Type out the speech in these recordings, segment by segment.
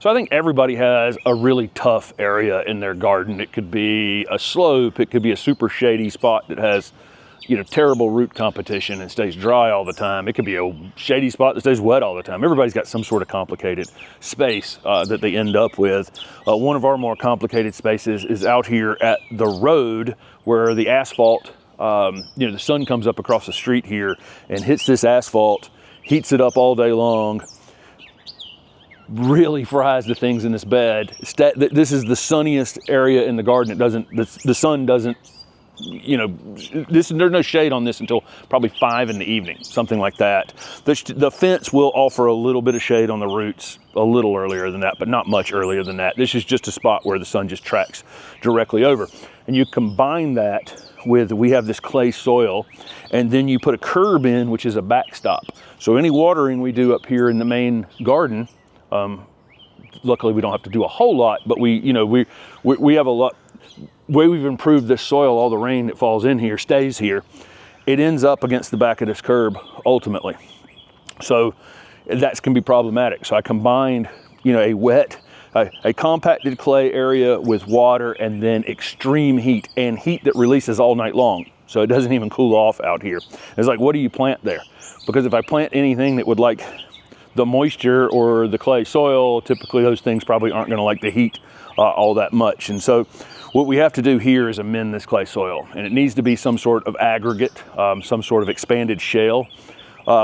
So I think everybody has a really tough area in their garden. It could be a slope, it could be a super shady spot that has, you know, terrible root competition and stays dry all the time. It could be a shady spot that stays wet all the time. Everybody's got some sort of complicated space that they end up with. One of our more complicated spaces is out here at the road where the asphalt, you know, the sun comes up across the street here and hits this asphalt, heats it up all day long, really fries the things in this bed. This is the sunniest area in the garden. It doesn't, the sun doesn't, you know, there's no shade on this until probably 5 in the evening, something like that. The fence will offer a little bit of shade on the roots a little earlier than that, but not much earlier than that. This is just a spot where the sun just tracks directly over. And you combine that with, we have this clay soil, and then you put a curb in, which is a backstop. So any watering we do up here in the main garden, luckily we don't have to do a whole lot, but we have a lot. The way we've improved this soil, all the rain that falls in here stays here. It ends up against the back of this curb ultimately. So that can be problematic. So I combined, you know, a compacted clay area with water and then extreme heat, and heat that releases all night long. So it doesn't even cool off out here. It's like, what do you plant there? Because if I plant anything that would like the moisture or the clay soil, typically those things probably aren't going to like the heat all that much. And so what we have to do here is amend this clay soil, and it needs to be some sort of aggregate, some sort of expanded shale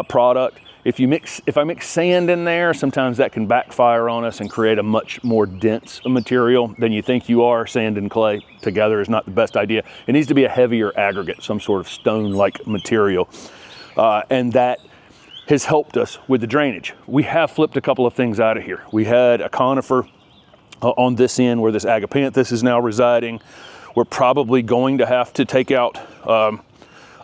product. If I mix sand in there, sometimes that can backfire on us and create a much more dense material than you think you are. Sand and clay together is not the best idea. It needs to be a heavier aggregate, some sort of stone-like material, and that has helped us with the drainage. We have flipped a couple of things out of here. We had a conifer on this end where this agapanthus is now residing. We're probably going to have to take out,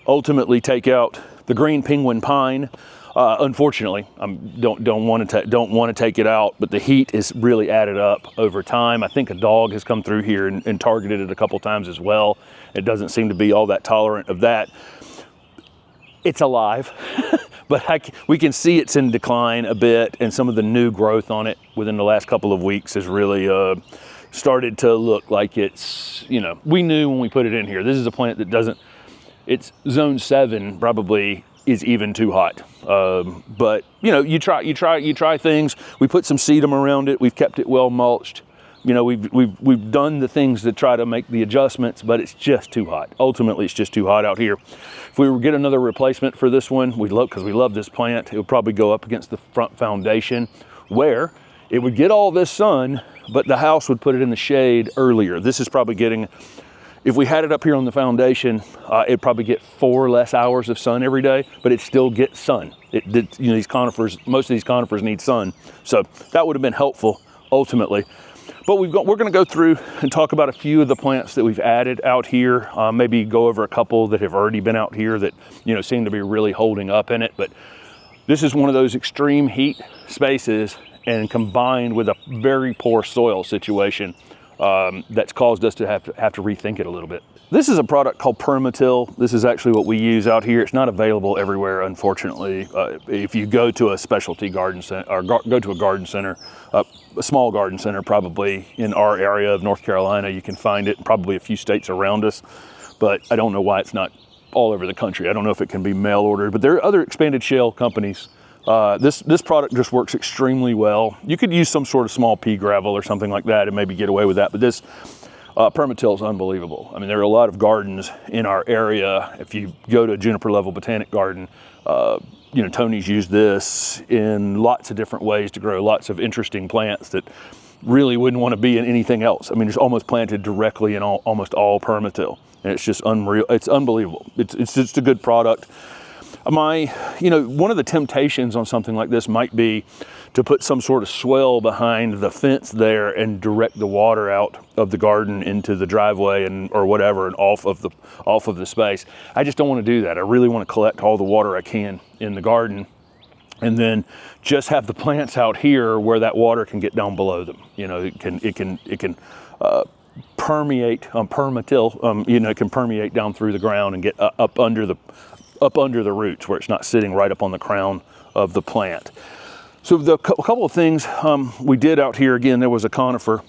ultimately take out the green penguin pine. Unfortunately, I don't want to take it out, but the heat is really added up over time. I think a dog has come through here and targeted it a couple times as well. It doesn't seem to be all that tolerant of that. It's alive, but we can see it's in decline a bit, and some of the new growth on it within the last couple of weeks has really started to look like it's, you know, we knew when we put it in here. This is a plant that doesn't, it's zone 7 probably is even too hot. But you know, you try things. We put some sedum around it. We've kept it well mulched. You know, we've done the things to try to make the adjustments, but it's just too hot. Ultimately, it's just too hot out here. If we were to get another replacement for this one, because we love this plant, it would probably go up against the front foundation where it would get all this sun, but the house would put it in the shade earlier. This is probably getting, if we had it up here on the foundation, it'd probably get 4 less hours of sun every day, but it still gets sun. You know, these conifers, most of these conifers need sun. So that would have been helpful ultimately. But we're going to go through and talk about a few of the plants that we've added out here. Maybe go over a couple that have already been out here that, you know, seem to be really holding up in it. But this is one of those extreme heat spaces, and combined with a very poor soil situation, that's caused us to have to rethink it a little bit. This is a product called permatil. This is actually what we use out here. It's not available everywhere, unfortunately. If you go to a specialty garden center, or go to a garden center, a small garden center probably in our area of North Carolina, you can find it in probably a few states around us, but I don't know why it's not all over the country. I don't know if it can be mail ordered, but there are other expanded shale companies. This product just works extremely well. You could use some sort of small pea gravel or something like that and maybe get away with that, but this permatil is unbelievable. I mean, there are a lot of gardens in our area. If you go to a Juniper Level Botanic Garden, you know, Tony's used this in lots of different ways to grow lots of interesting plants that really wouldn't want to be in anything else. I mean, it's almost planted directly in almost all permatil, and it's just unreal. It's unbelievable. It's just a good product. You know, one of the temptations on something like this might be to put some sort of swell behind the fence there and direct the water out of the garden into the driveway or whatever, and off of the space. I just don't want to do that. I really want to collect all the water I can in the garden, and then just have the plants out here where that water can get down below them. You know, it can permeate permatil. You know, it can permeate down through the ground and get up under the roots where it's not sitting right up on the crown of the plant. So a couple of things we did out here, again, there was a conifer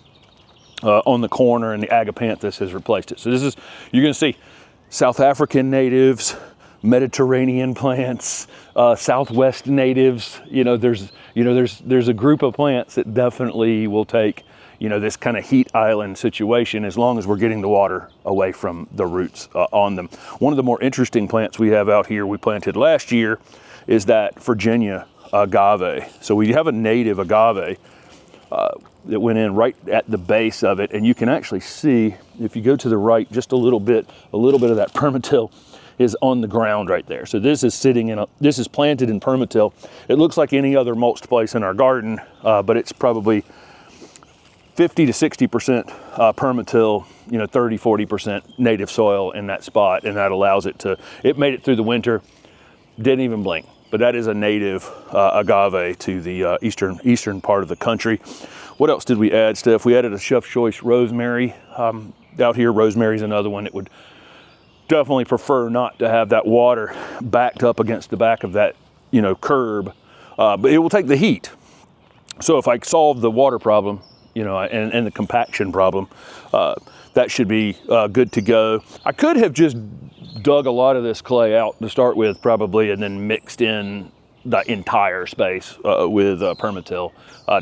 on the corner and the agapanthus has replaced it. So this is, you're gonna see South African natives, Mediterranean plants, Southwest natives. There's a group of plants that definitely will take, this kind of heat island situation as long as we're getting the water away from the roots on them. One of the more interesting plants we have out here we planted last year is that Virginia agave. So we have a native agave that went in right at the base of it, and you can actually see, if you go to the right just a little bit of that permatil is on the ground right there. So this is this is planted in permatil. It looks like any other mulched place in our garden, but it's probably 50 to 60% permatil, 30-40% native soil in that spot, and that allows it made it through the winter, didn't even blink. But that is a native agave to the eastern part of the country. What else did we add, Steph? We added a chef's choice rosemary out here. Rosemary is another one that would definitely prefer not to have that water backed up against the back of that, curb, but it will take the heat. So if I solve the water problem, and the compaction problem, that should be good to go. I could have just dug a lot of this clay out to start with probably, and then mixed in the entire space with permatil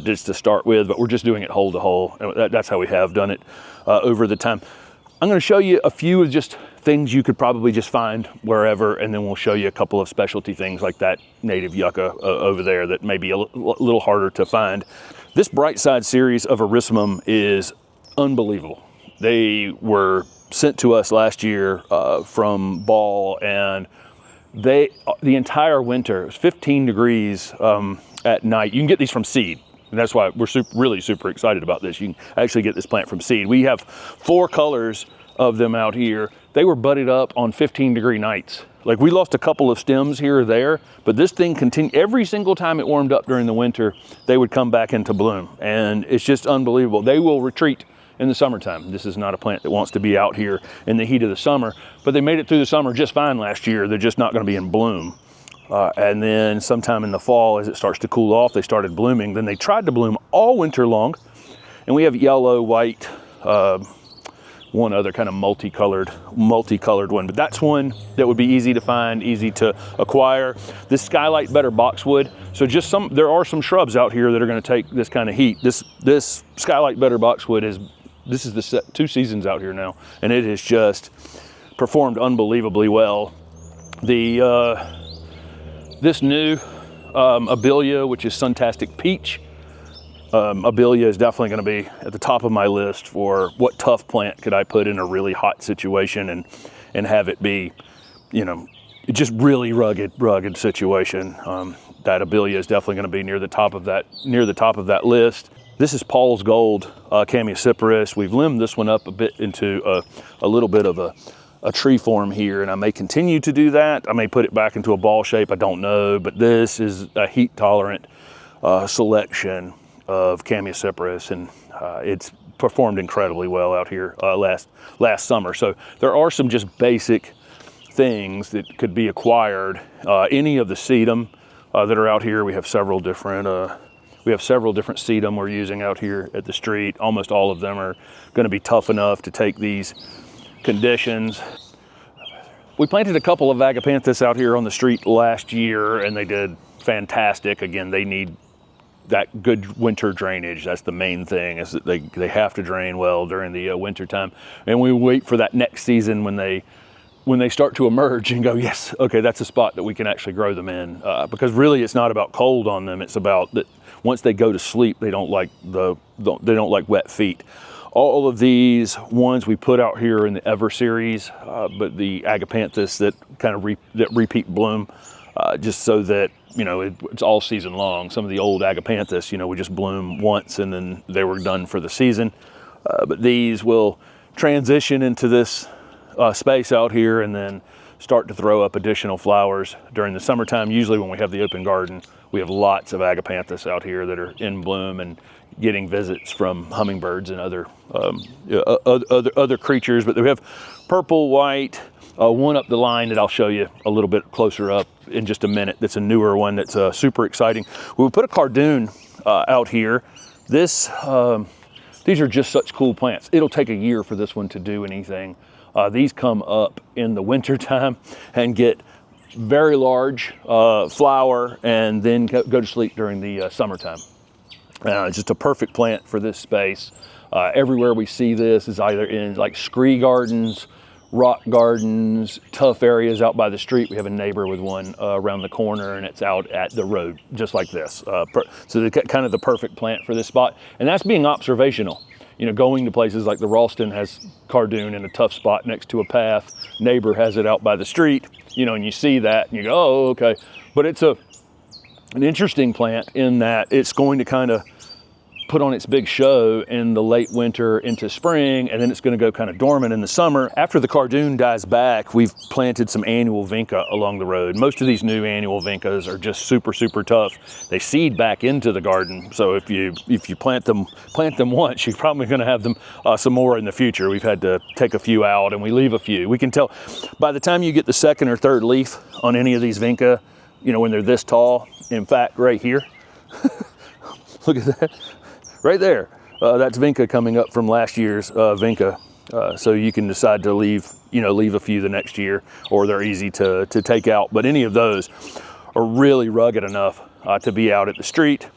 just to start with, but we're just doing it hole to hole. That's how we have done it over the time. I'm going to show you a few of just things you could probably just find wherever, and then we'll show you a couple of specialty things like that native yucca over there that may be a little harder to find. This Bright Side series of Erissimum is unbelievable. They were sent to us last year from Ball, and the entire winter, it was 15 degrees at night. You can get these from seed, and that's why we're really super excited about this. You can actually get this plant from seed. We have 4 colors of them out here. They were budded up on 15-degree nights. Like, we lost a couple of stems here or there, but this thing continued. Every single time it warmed up during the winter, they would come back into bloom, and it's just unbelievable. They will retreat in the summertime. This is not a plant that wants to be out here in the heat of the summer, but they made it through the summer just fine last year. They're just not going to be in bloom. And then sometime in the fall, as it starts to cool off, they started blooming. Then they tried to bloom all winter long, and we have yellow, white, one other kind of multicolored one, but that's one that would be easy to find, easy to acquire. This Skylight Better boxwood. So there are some shrubs out here that are going to take this kind of heat. This Skylight Better boxwood this is the 2 seasons out here now, and it has just performed unbelievably well. This new Abelia, which is Suntastic Peach. Abelia is definitely going to be at the top of my list for what tough plant could I put in a really hot situation and have it be, just really rugged situation. That Abelia is definitely going to be near the top of that list. This is Paul's Gold Chamaecyparis. We've limbed this one up a bit into a little bit of a tree form here, and I may continue to do that. I may put it back into a ball shape, I don't know, but this is a heat tolerant selection of Chamaecyparis, and it's performed incredibly well out here last summer. So there are some just basic things that could be acquired. Any of the sedum that are out here, we have several different sedum we're using out here at the street. Almost all of them are going to be tough enough to take these conditions. We planted a couple of agapanthus out here on the street last year, and they did fantastic. Again, they need that good winter drainage. That's the main thing, is that they have to drain well during the winter time. And we wait for that next season when they start to emerge and go, yes, okay, that's a spot that we can actually grow them in. Because really it's not about cold on them. It's about that once they go to sleep, they don't like wet feet. All of these ones we put out here in the Ever series, but the agapanthus that kind of repeat bloom, just so that it's all season long. Some of the old agapanthus, we just bloom once and then they were done for the season. But these will transition into this space out here and then start to throw up additional flowers during the summertime. Usually when we have the open garden, We have lots of agapanthus out here that are in bloom and getting visits from hummingbirds and other creatures. But we have purple, white, one up the line that I'll show you a little bit closer up in just a minute. That's a newer one that's super exciting. We put a cardoon out here. These are just such cool plants. It'll take a year for this one to do anything. These come up in the winter time and get very large, flower, and then go to sleep during the summertime. It's just a perfect plant for this space. Everywhere we see this is either in like scree gardens, rock gardens, tough areas out by the street. We have a neighbor with one around the corner, and it's out at the road, just like this. So they're kind of the perfect plant for this spot. And that's being observational. You know, going to places like the Ralston has cardoon in a tough spot next to a path. Neighbor has it out by the street, you know, and you see that and you go, oh, okay. But it's an interesting plant in that it's going to kind of put on its big show in the late winter into spring, and then it's going to go kind of dormant in the summer. After the cardoon dies back, we've planted some annual vinca along the road. Most of these new annual vincas are just super, super tough. They seed back into the garden, so if you plant them once, you're probably going to have them some more in the future. We've had to take a few out, and we leave a few. We can tell by the time you get the second or third leaf on any of these vinca, you know, when they're this tall. In fact, right here, look at that. Right there, that's vinca coming up from last year's vinca. So you can decide to leave a few the next year, or they're easy to take out. But any of those are really rugged enough to be out at the street.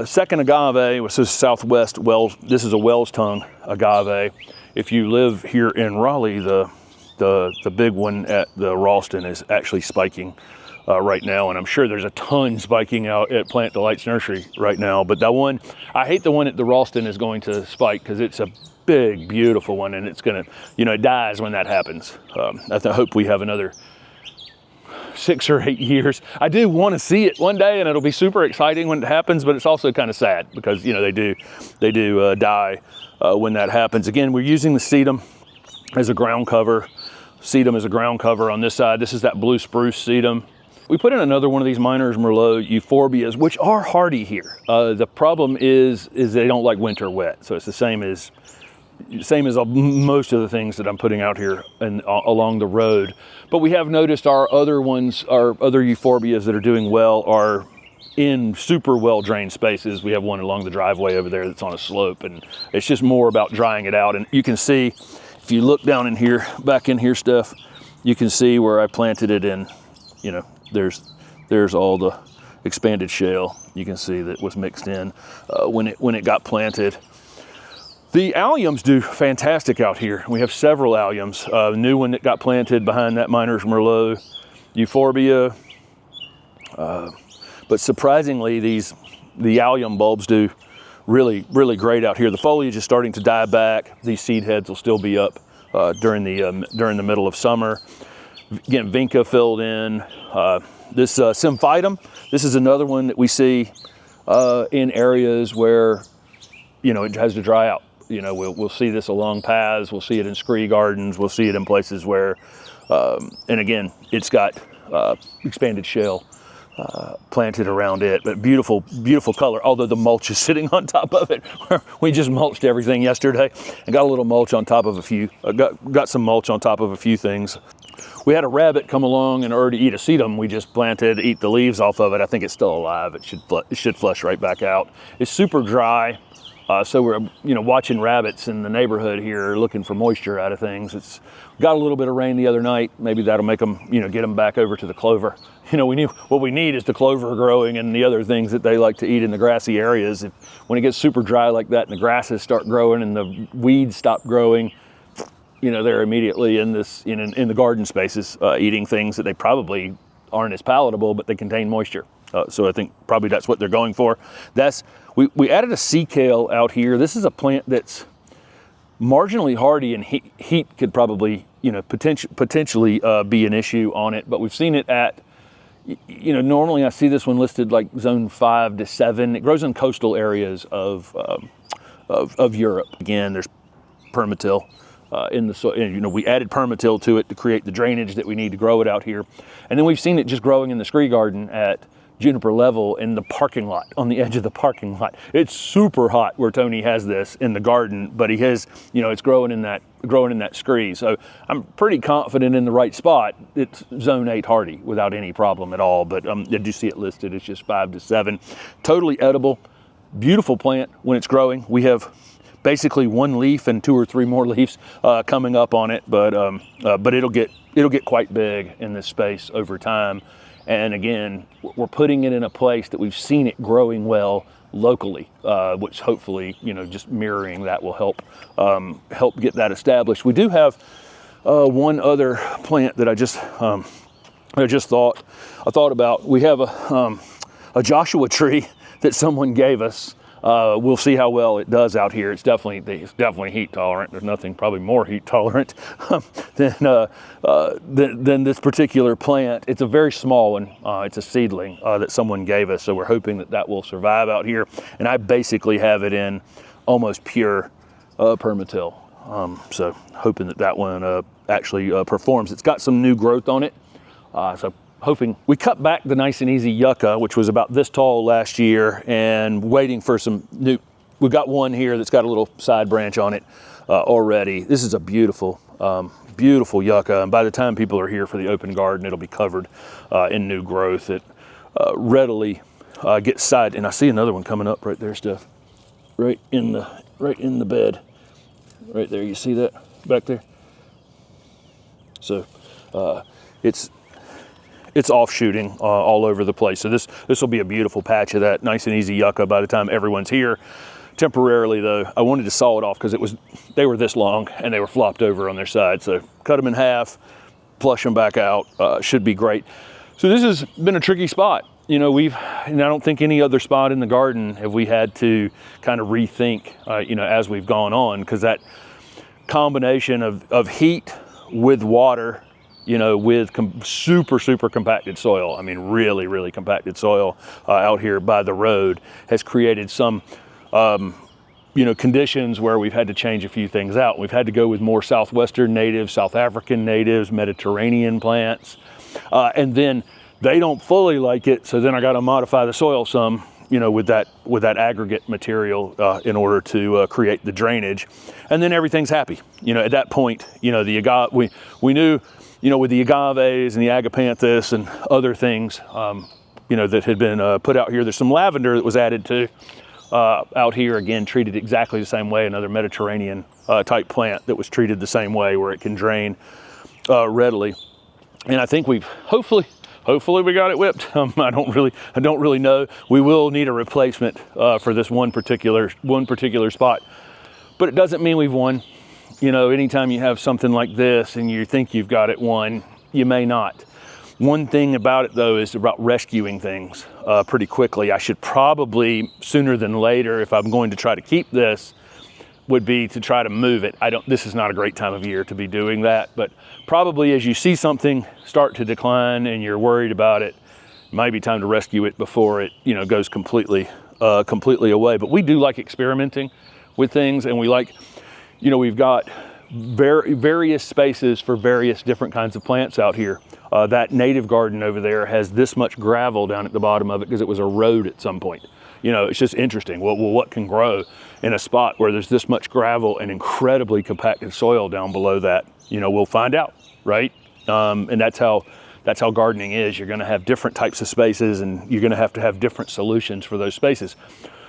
Second agave, which is Southwest Wells. This is a Wells tongue agave. If you live here in Raleigh, the big one at the Ralston is actually spiking right now, and I'm sure there's a ton spiking out at Plant Delight's nursery right now. But that one, I hate the one at the Ralston is going to spike because it's a big, beautiful one, and it's gonna, it dies when that happens. I hope we have another 6 or 8 years. I do want to see it one day, and it'll be super exciting when it happens, but it's also kind of sad because they do die when that happens. Again, we're using the sedum as a ground cover. Sedum is a ground cover on this side. This is that blue spruce sedum. We put in another one of these Miner's Merlot euphorbias, which are hardy here. The problem is they don't like winter wet. So it's the same as most of the things that I'm putting out here and along the road. But we have noticed our other euphorbias that are doing well are in super well drained spaces. We have one along the driveway over there that's on a slope, and it's just more about drying it out. And you can see, if you look down in here, back in here, Steph, you can see where I planted it in, there's all the expanded shale. You can see that was mixed in when it got planted. The alliums do fantastic out here. We have several alliums. A new one that got planted behind that Miner's Merlot euphorbia. But surprisingly, the allium bulbs do really, really great out here. The foliage is starting to die back. These seed heads will still be up during the middle of summer. Again, vinca filled in. This symphytum, this is another one that we see in areas where, it has to dry out. We'll see this along paths. We'll see it in scree gardens. We'll see it in places where, and again, it's got expanded shale planted around it, but beautiful, beautiful color. Although the mulch is sitting on top of it. We just mulched everything yesterday and got a little mulch on top of a few, got some mulch on top of a few things. We had a rabbit come along and already eat a sedum we just planted, eat the leaves off of it. I think it's still alive. It should flush right back out. It's super dry. So we're, watching rabbits in the neighborhood here looking for moisture out of things. It's got a little bit of rain the other night. Maybe that'll make them, get them back over to the clover. What we need is the clover growing and the other things that they like to eat in the grassy areas. When it gets super dry like that and the grasses start growing and the weeds stop growing, they're immediately in the garden spaces eating things that they probably aren't as palatable, but they contain moisture. So I think probably that's what they're going for. We added a sea kale out here. This is a plant that's marginally hardy, and heat could probably, potentially be an issue on it. But we've seen it at, normally I see this one listed like zone 5 to 7. It grows in coastal areas of Europe. Again, there's permatil in the soil. We added permatil to it to create the drainage that we need to grow it out here. And then we've seen it just growing in the scree garden at juniper level in the parking lot, on the edge of the parking lot. It's super hot where Tony has this in the garden, but he has, you know, it's growing in that scree. So I'm pretty confident in the right spot. It's zone 8 hardy without any problem at all. But I do see it listed. It's just 5 to 7. Totally edible, beautiful plant when it's growing. We have basically 1 leaf and 2 or 3 more leaves coming up on it, but it'll get quite big in this space over time. And again, we're putting it in a place that we've seen it growing well locally, which hopefully, you know, just mirroring that will help get that established. We do have one other plant that I thought about. We have a Joshua tree that someone gave us. We'll see how well it does out here. It's definitely heat tolerant. There's nothing probably more heat tolerant than this particular plant. It's a very small one. It's a seedling that someone gave us, so we're hoping that that will survive out here. And I basically have it in almost pure permatil. So hoping that that one actually performs. It's got some new growth on it. So hoping. We cut back the nice and easy yucca, which was about this tall last year, and waiting for some new. We've got one here that's got a little side branch on it already. This is a beautiful, beautiful yucca, and by the time people are here for the open garden, it'll be covered in new growth. It readily gets side, and I see another one coming up right there, Steph, right in the bed, right there. You see that back there? So it's offshooting all over the place. So this will be a beautiful patch of that nice and easy yucca by the time everyone's here. Temporarily though, I wanted to saw it off because they were this long and they were flopped over on their side. So cut them in half, flush them back out, should be great. So this has been a tricky spot. You know, and I don't think any other spot in the garden have we had to kind of rethink, you know, as we've gone on, because that combination of heat with water, you know, with super compacted soil. I mean, really compacted soil out here by the road has created some, you know, conditions where we've had to change a few things out. We've had to go with more Southwestern natives, South African natives, Mediterranean plants, and then they don't fully like it. So then I got to modify the soil some, you know, with that aggregate material in order to create the drainage, and then everything's happy. You know, at that point, you know, we knew. You know, with the agaves and the agapanthus and other things, you know, that had been put out here. There's some lavender that was added to out here, again, treated exactly the same way, another Mediterranean type plant that was treated the same way where it can drain readily. And I think we've, hopefully we got it whipped. I don't really know. We will need a replacement for this one particular spot, but it doesn't mean we've won. You know, anytime you have something like this and you think you've got it won, you may not. One thing about it though is about rescuing things pretty quickly. I should probably, sooner than later, if I'm going to try to keep this, would be to try to move it. This is not a great time of year to be doing that, but probably as you see something start to decline and you're worried about it, it might be time to rescue it before it, you know, goes completely away. But we do like experimenting with things, and we like, you know, we've got various spaces for various different kinds of plants out here. That native garden over there has this much gravel down at the bottom of it because it was a road at some point. You know, it's just interesting. Well, what can grow in a spot where there's this much gravel and incredibly compacted soil down below that? You know, we'll find out, right? And that's how gardening is. You're going to have different types of spaces, and you're going to have different solutions for those spaces.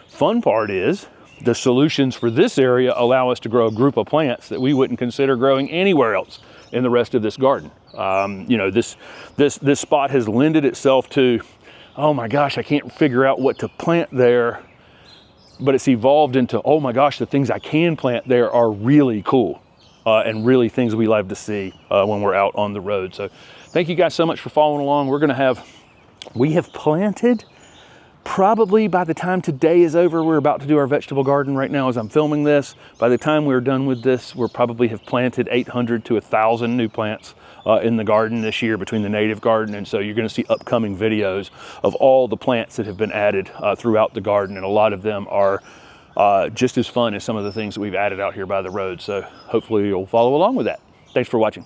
Fun part is, the solutions for this area allow us to grow a group of plants that we wouldn't consider growing anywhere else in the rest of this garden. You know, this spot has lended itself to, oh my gosh, I can't figure out what to plant there, but it's evolved into, oh my gosh, the things I can plant there are really cool and really things we love to see when we're out on the road. So thank you guys so much for following along. We have planted, probably by the time today is over, we're about to do our vegetable garden right now as I'm filming this. By the time we're done with this, we'll probably have planted 800 to 1,000 new plants in the garden this year between the native garden. And so you're going to see upcoming videos of all the plants that have been added throughout the garden. And a lot of them are just as fun as some of the things that we've added out here by the road. So hopefully you'll follow along with that. Thanks for watching.